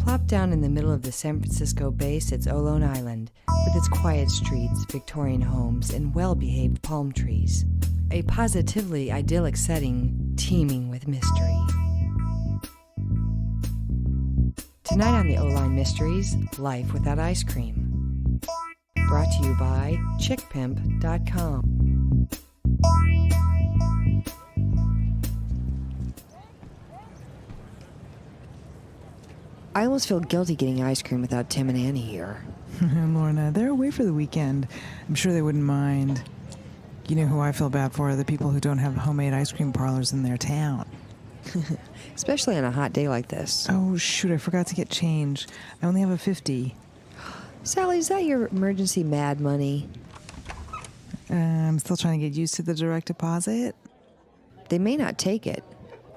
Plop down in the middle of the San Francisco Bay sits Olone Island, with its quiet streets, Victorian homes, and well-behaved palm trees. A positively idyllic setting teeming with mystery. Tonight on the O-Line Mysteries, Life Without Ice Cream. Brought to you by chickpimp.com. I almost feel guilty getting ice cream without Tim and Annie here. Lorna, they're away for the weekend. I'm sure they wouldn't mind. You know who I feel bad for? The people who don't have homemade ice cream parlors in their town. Especially on a hot day like this. Oh, shoot, I forgot to get change. I only have a 50. Sally, is that your emergency mad money? I'm still trying to get used to the direct deposit. They may not take it.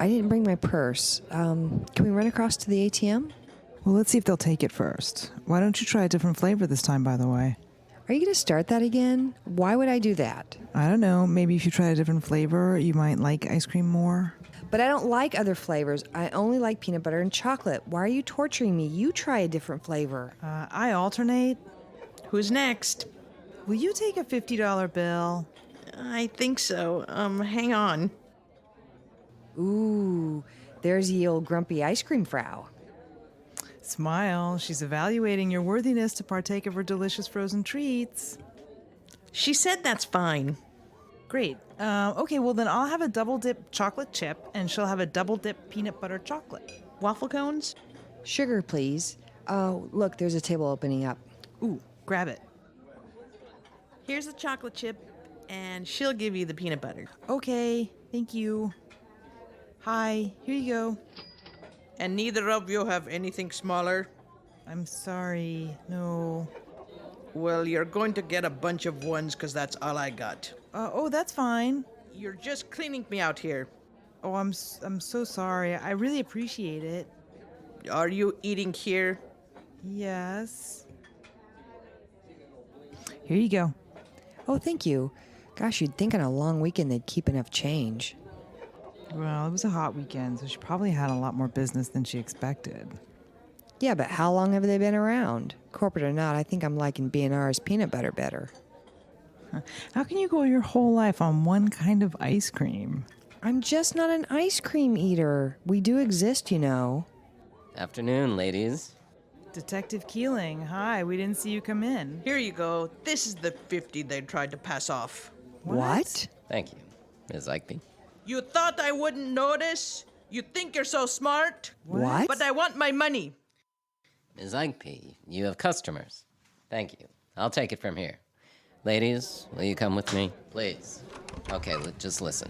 I didn't bring my purse. Can we run across to the ATM? Well, let's see if they'll take it first. Why don't you try a different flavor this time, by the way? Are you going to start that again? Why would I do that? I don't know. Maybe if you try a different flavor, you might like ice cream more. But I don't like other flavors. I only like peanut butter and chocolate. Why are you torturing me? You try a different flavor. I alternate. Who's next? Will you take a $50 bill? I think so. Hang on. Ooh, there's Ye Olde grumpy ice cream frau. Smile. She's evaluating your worthiness to partake of her delicious frozen treats. She said that's fine. Great. Okay, well then I'll have a double dip chocolate chip, and she'll have a double dip peanut butter chocolate. Waffle cones? Sugar, please. Oh, look, there's a table opening up. Ooh, grab it. Here's the chocolate chip, and she'll give you the peanut butter. Okay, thank you. Hi, here you go. And neither of you have anything smaller? I'm sorry, no. Well, you're going to get a bunch of ones, because that's all I got. Oh, that's fine. You're just cleaning me out here. Oh, I'm so sorry. I really appreciate it. Are you eating here? Yes. Here you go. Oh, thank you. Gosh, you'd think on a long weekend they'd keep enough change. Well, it was a hot weekend, so she probably had a lot more business than she expected. Yeah, but how long have they been around? Corporate or not, I think I'm liking B&R's peanut butter better. How can you go your whole life on one kind of ice cream? I'm just not an ice cream eater. We do exist, you know. Afternoon, ladies. Detective Keeling, hi, we didn't see you come in. Here you go. This is the 50 they tried to pass off. What? Thank you, Ms. Ikeby. You thought I wouldn't notice? You think you're so smart? What? But I want my money. Ms. Ikeby, you have customers. Thank you. I'll take it from here. Ladies, will you come with me? Please. Okay, just listen.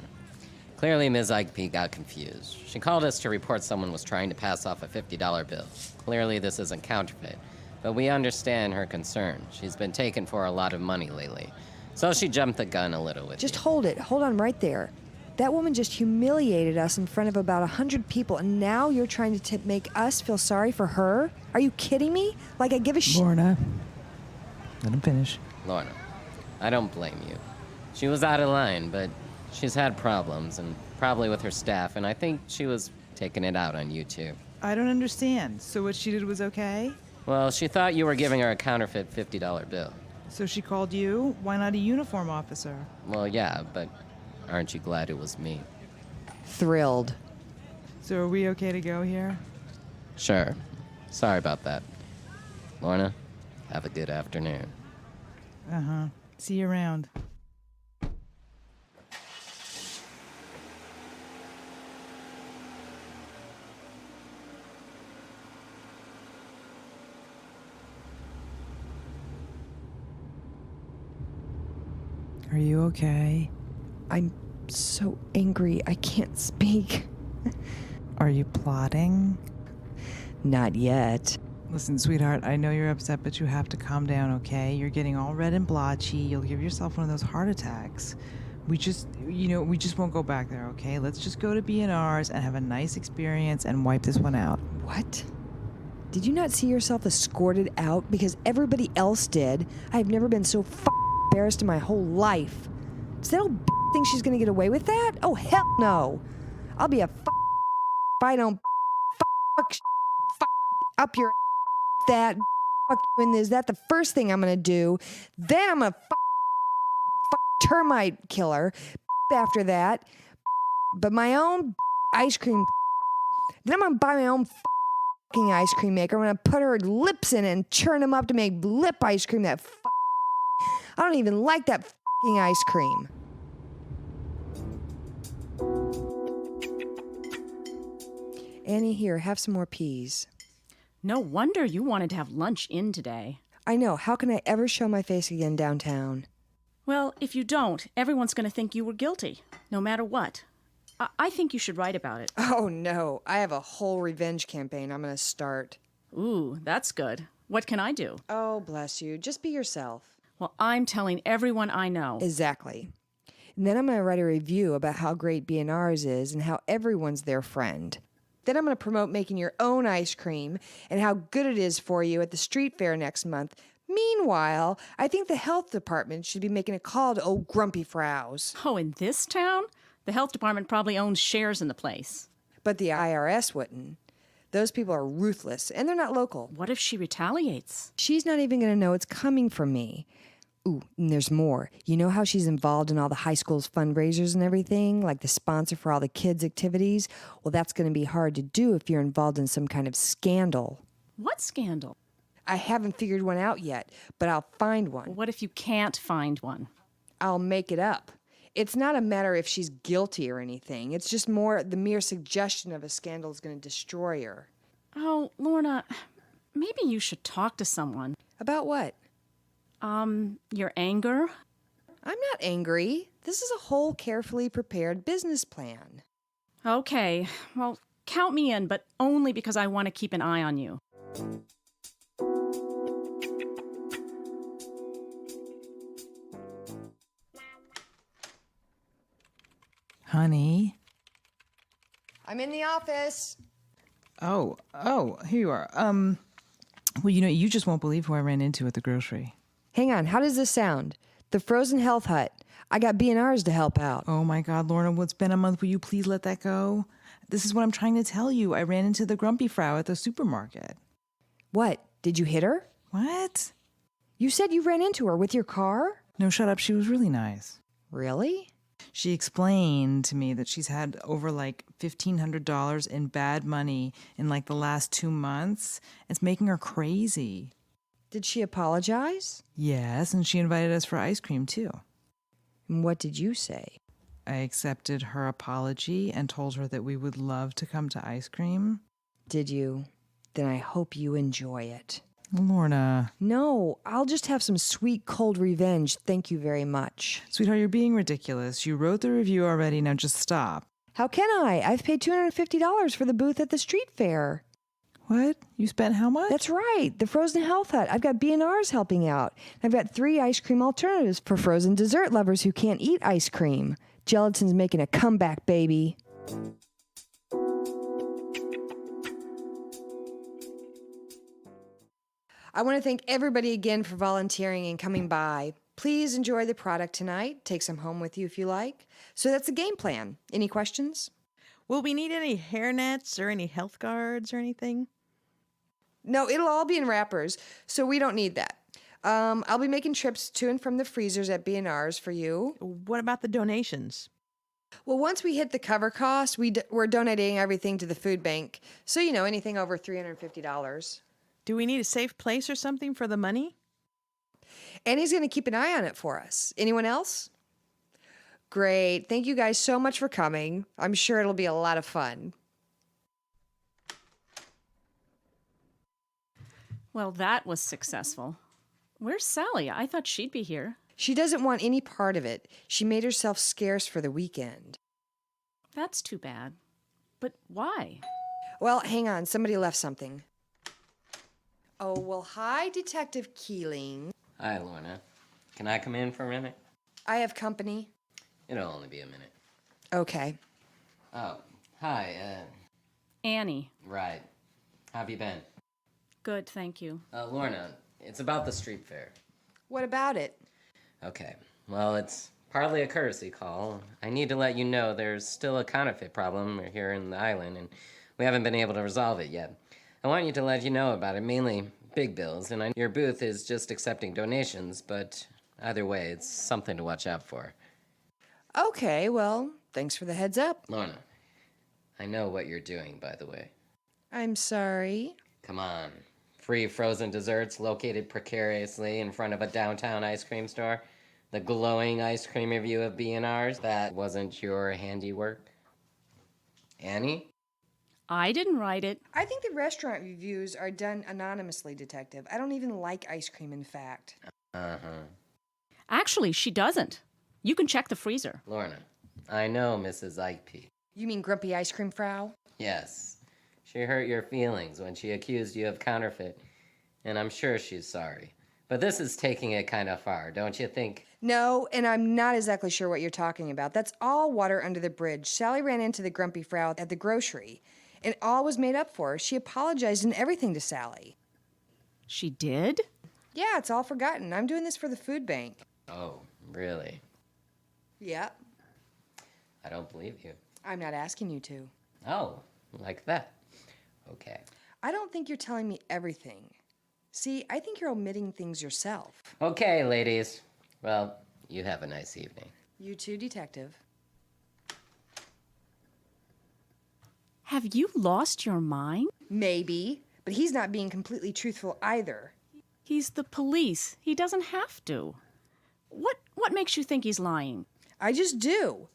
Clearly, Ms. Ikeby got confused. She called us to report someone was trying to pass off a $50 bill. Clearly, this isn't counterfeit, but we understand her concern. She's been taken for a lot of money lately, so she jumped the gun a little with Just you. hold it. Hold on right there. That woman just humiliated us in front of about 100 people, and now you're trying to make us feel sorry for her? Are you kidding me? Like I give a shit. Lorna, let him finish. Lorna, I don't blame you. She was out of line, but she's had problems, and probably with her staff, and I think she was taking it out on you too. I don't understand. So what she did was okay? Well, she thought you were giving her a counterfeit $50 bill. So she called you? Why not a uniform officer? Well, yeah, but aren't you glad it was me? Thrilled. So are we okay to go here? Sure. Sorry about that. Lorna, have a good afternoon. Uh-huh. See you around. Are you okay? I'm so angry I can't speak. Are you plotting? Not yet. Listen, sweetheart, I know you're upset, but you have to calm down, okay? You're getting all red and blotchy. You'll give yourself one of those heart attacks. We just won't go back there, okay? Let's just go to B&R's and have a nice experience and wipe this one out. What? Did you not see yourself escorted out because everybody else did? I've never been so embarrassed in my whole life. Does that old think she's gonna get away with that? Oh, hell no. I'll be a if I don't up your that you in this. Is that the first thing I'm gonna do? Then I'm gonna termite killer after that. But my own ice cream. Then I'm gonna buy my own ice cream maker. I'm gonna put her lips in it and churn them up to make lip ice cream. I don't even like that ice cream. Annie, here, have some more peas. No wonder you wanted to have lunch in today. I know. How can I ever show my face again downtown? Well, if you don't, everyone's going to think you were guilty, no matter what. I think you should write about it. Oh, no. I have a whole revenge campaign I'm going to start. Ooh, that's good. What can I do? Oh, bless you. Just be yourself. Well, I'm telling everyone I know. Exactly. And then I'm going to write a review about how great B&R's is and how everyone's their friend. Then I'm going to promote making your own ice cream and how good it is for you at the street fair next month. Meanwhile, I think the health department should be making a call to old grumpy Vows. Oh, in this town? The health department probably owns shares in the place. But the IRS wouldn't. Those people are ruthless, and they're not local. What if she retaliates? She's not even going to know it's coming from me. Ooh, and there's more. You know how she's involved in all the high school's fundraisers and everything, like the sponsor for all the kids' activities? Well, that's going to be hard to do if you're involved in some kind of scandal. What scandal? I haven't figured one out yet, but I'll find one. What if you can't find one? I'll make it up. It's not a matter if she's guilty or anything. It's just more the mere suggestion of a scandal is going to destroy her. Oh, Lorna, maybe you should talk to someone. About what? Your anger? I'm not angry. This is a whole carefully prepared business plan. Okay, well, count me in, but only because I want to keep an eye on you. Honey? I'm in the office. Oh, here you are. Well, you just won't believe who I ran into at the grocery. Hang on, how does this sound? The frozen health hut. I got B&R's to help out. Oh my God, Lorna, it's been a month. Will you please let that go? This is what I'm trying to tell you. I ran into the grumpy Frau at the supermarket. What? Did you hit her? What? You said you ran into her with your car? No, shut up. She was really nice. Really? She explained to me that she's had over like $1,500 in bad money in like the last 2 months. It's making her crazy. Did she apologize? Yes, and she invited us for ice cream too. And what did you say? I accepted her apology and told her that we would love to come to ice cream. Did you? Then I hope you enjoy it. Lorna. No, I'll just have some sweet cold revenge. Thank you very much. Sweetheart, you're being ridiculous. You wrote the review already. Now just stop. How can I? I've paid $250 for the booth at the street fair. What? You spent how much? That's right. The frozen health hut. I've got B&R's helping out. I've got 3 ice cream alternatives for frozen dessert lovers who can't eat ice cream. Gelatin's making a comeback, baby. I want to thank everybody again for volunteering and coming by. Please enjoy the product tonight. Take some home with you if you like. So that's the game plan. Any questions? Will we need any hairnets or any health guards or anything? No, it'll all be in wrappers, so we don't need that. I'll be making trips to and from the freezers at B&R's for you. What about the donations? Well, once we hit the cover cost, we're donating everything to the food bank. So, anything over $350. Do we need a safe place or something for the money? Annie's going to keep an eye on it for us. Anyone else? Great. Thank you guys so much for coming. I'm sure it'll be a lot of fun. Well, that was successful. Where's Sally? I thought she'd be here. She doesn't want any part of it. She made herself scarce for the weekend. That's too bad. But why? Well, hang on. Somebody left something. Oh, well, hi, Detective Keeling. Hi, Lorna. Can I come in for a minute? I have company. It'll only be a minute. Okay. Oh, hi, Annie. right. How have you been? Good, thank you. Lorna, it's about the street fair. What about it? Okay, well, it's partly a courtesy call. I need to let you know there's still a counterfeit problem here in the island, and we haven't been able to resolve it yet. I want you to let you know about it, mainly big bills, and your booth is just accepting donations, but either way, it's something to watch out for. Okay, well, thanks for the heads up. Lorna, I know what you're doing, by the way. I'm sorry. Come on. Free frozen desserts located precariously in front of a downtown ice cream store. The glowing ice cream review of B&R's. That wasn't your handiwork. Annie? I didn't write it. I think the restaurant reviews are done anonymously, Detective. I don't even like ice cream, in fact. Uh-huh. Actually, she doesn't. You can check the freezer. Lorna, I know Mrs. Ikepey. You mean grumpy ice cream frau? Yes. She hurt your feelings when she accused you of counterfeit, and I'm sure she's sorry. But this is taking it kind of far, don't you think? No, and I'm not exactly sure what you're talking about. That's all water under the bridge. Sally ran into the grumpy frau at the grocery, and all was made up for. She apologized and everything to Sally. She did? Yeah, it's all forgotten. I'm doing this for the food bank. Oh, really? Yeah. I don't believe you. I'm not asking you to. Oh, like that. Okay. I don't think you're telling me everything. See, I think you're omitting things yourself. Okay, ladies. Well, you have a nice evening. You too, Detective. Have you lost your mind? Maybe, but he's not being completely truthful either. He's the police. He doesn't have to. What makes you think he's lying? I just do.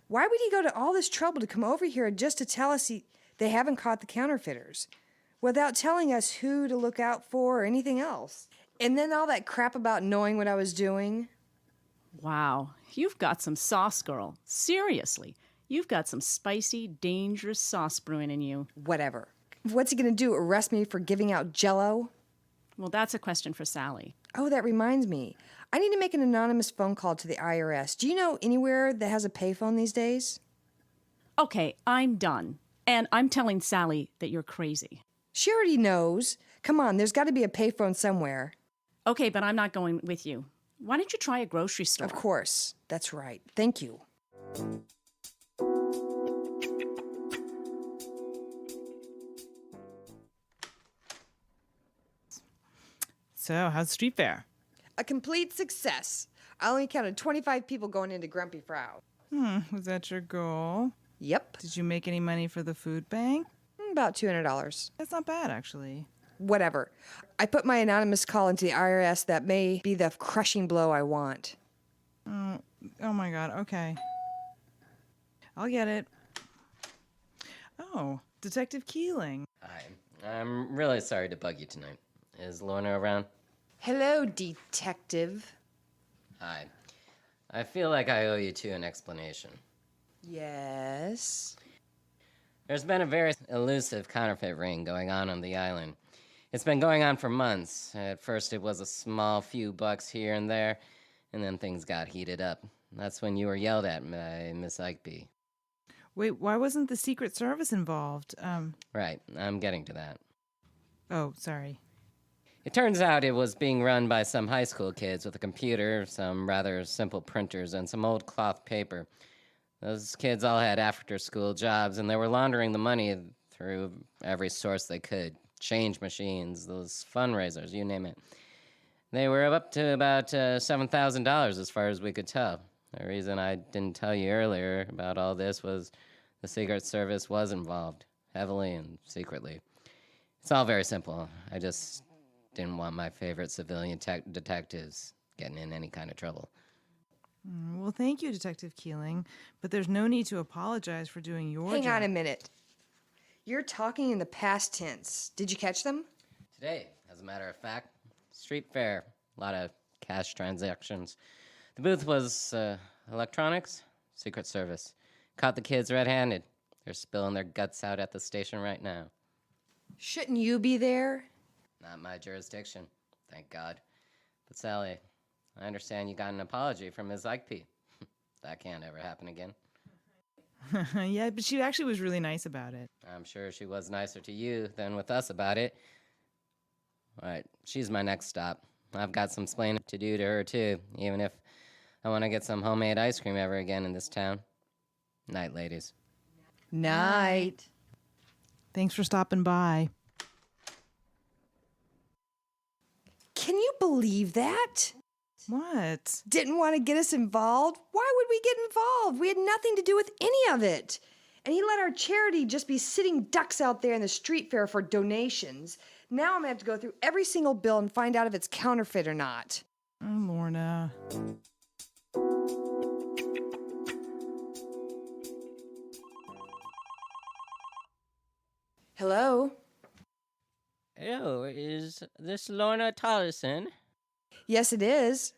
Why would he go to all this trouble to come over here just to tell us they haven't caught the counterfeiters, without telling us who to look out for or anything else? And then all that crap about knowing what I was doing. Wow, you've got some sauce, girl. Seriously, you've got some spicy, dangerous sauce brewing in you. Whatever. What's he gonna do, arrest me for giving out Jell-O? Well, that's a question for Sally. Oh, that reminds me. I need to make an anonymous phone call to the IRS. Do you know anywhere that has a payphone these days? Okay, I'm done. And I'm telling Sally that you're crazy. She already knows. Come on, there's got to be a payphone somewhere. Okay, but I'm not going with you. Why don't you try a grocery store? Of course. That's right. Thank you. So, how's the street fair? A complete success. I only counted 25 people going into Grumpy Frau. Was that your goal? Yep. Did you make any money for the food bank? About $200. That's not bad, actually. Whatever. I put my anonymous call into the IRS. That may be the crushing blow I want. Oh my god, okay. I'll get it. Oh, Detective Keeling. Hi. I'm really sorry to bug you tonight. Is Lorna around? Hello, Detective. Hi. I feel like I owe you two an explanation. Yes? There's been a very elusive counterfeit ring going on the island. It's been going on for months. At first, it was a small few bucks here and there, and then things got heated up. That's when you were yelled at by Miss Ikepey. Wait, why wasn't the Secret Service involved? Right, I'm getting to that. Oh, sorry. It turns out it was being run by some high school kids with a computer, some rather simple printers, and some old cloth paper. Those kids all had after-school jobs, and they were laundering the money through every source they could. Change machines, those fundraisers, you name it. They were up to about $7,000 as far as we could tell. The reason I didn't tell you earlier about all this was the Secret Service was involved, heavily and secretly. It's all very simple. I just didn't want my favorite civilian detectives getting in any kind of trouble. Well, thank you, Detective Keeling, but there's no need to apologize for doing your job. Hang on a minute. You're talking in the past tense. Did you catch them? Today, as a matter of fact, street fair, a lot of cash transactions. The booth was electronics, Secret Service. Caught the kids red-handed. They're spilling their guts out at the station right now. Shouldn't you be there? Not my jurisdiction, thank God. But Sally, I understand you got an apology from Ms. Ikepey. That can't ever happen again. Yeah, but she actually was really nice about it. I'm sure she was nicer to you than with us about it. All right, she's my next stop. I've got some explaining to do to her, too, even if I want to get some homemade ice cream ever again in this town. Night, ladies. Night. Thanks for stopping by. you believe that? What? Didn't want to get us involved? Why would we get involved? We had nothing to do with any of it. And he let our charity just be sitting ducks out there in the street fair for donations. Now I'm going to have to go through every single bill and find out if it's counterfeit or not. Oh, Lorna. Hello? Hello, is this Lorna Tolleson? Yes, it is.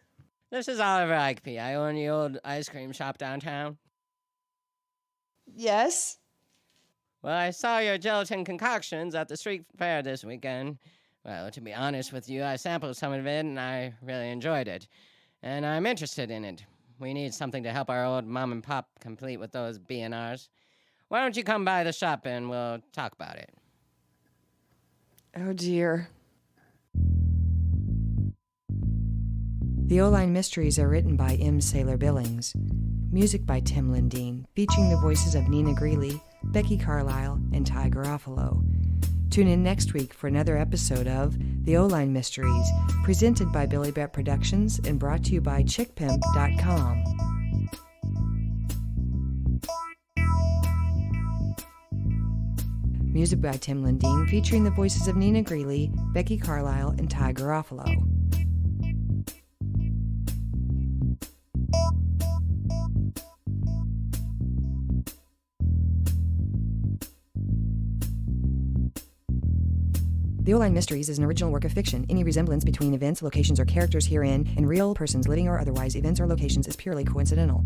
This is Oliver Ikepy. I own the old ice cream shop downtown. Yes? Well, I saw your gelatin concoctions at the street fair this weekend. Well, to be honest with you, I sampled some of it and I really enjoyed it. And I'm interested in it. We need something to help our old mom and pop complete with those B&Rs. Why don't you come by the shop and we'll talk about it? Oh, dear. The O-Line Mysteries are written by M. Sailor Billings. Music by Tim Lindeen, featuring the voices of Nina Greeley, Becky Carlisle, and Ty Garofalo. Tune in next week for another episode of The O-Line Mysteries, presented by Billibatt Productions and brought to you by chickpimp.com. Music by Tim Lindeen, featuring the voices of Nina Greeley, Becky Carlisle, and Ty Garofalo. The O-Line Mysteries is an original work of fiction. Any resemblance between events, locations, or characters herein and real persons, living or otherwise, events or locations is purely coincidental.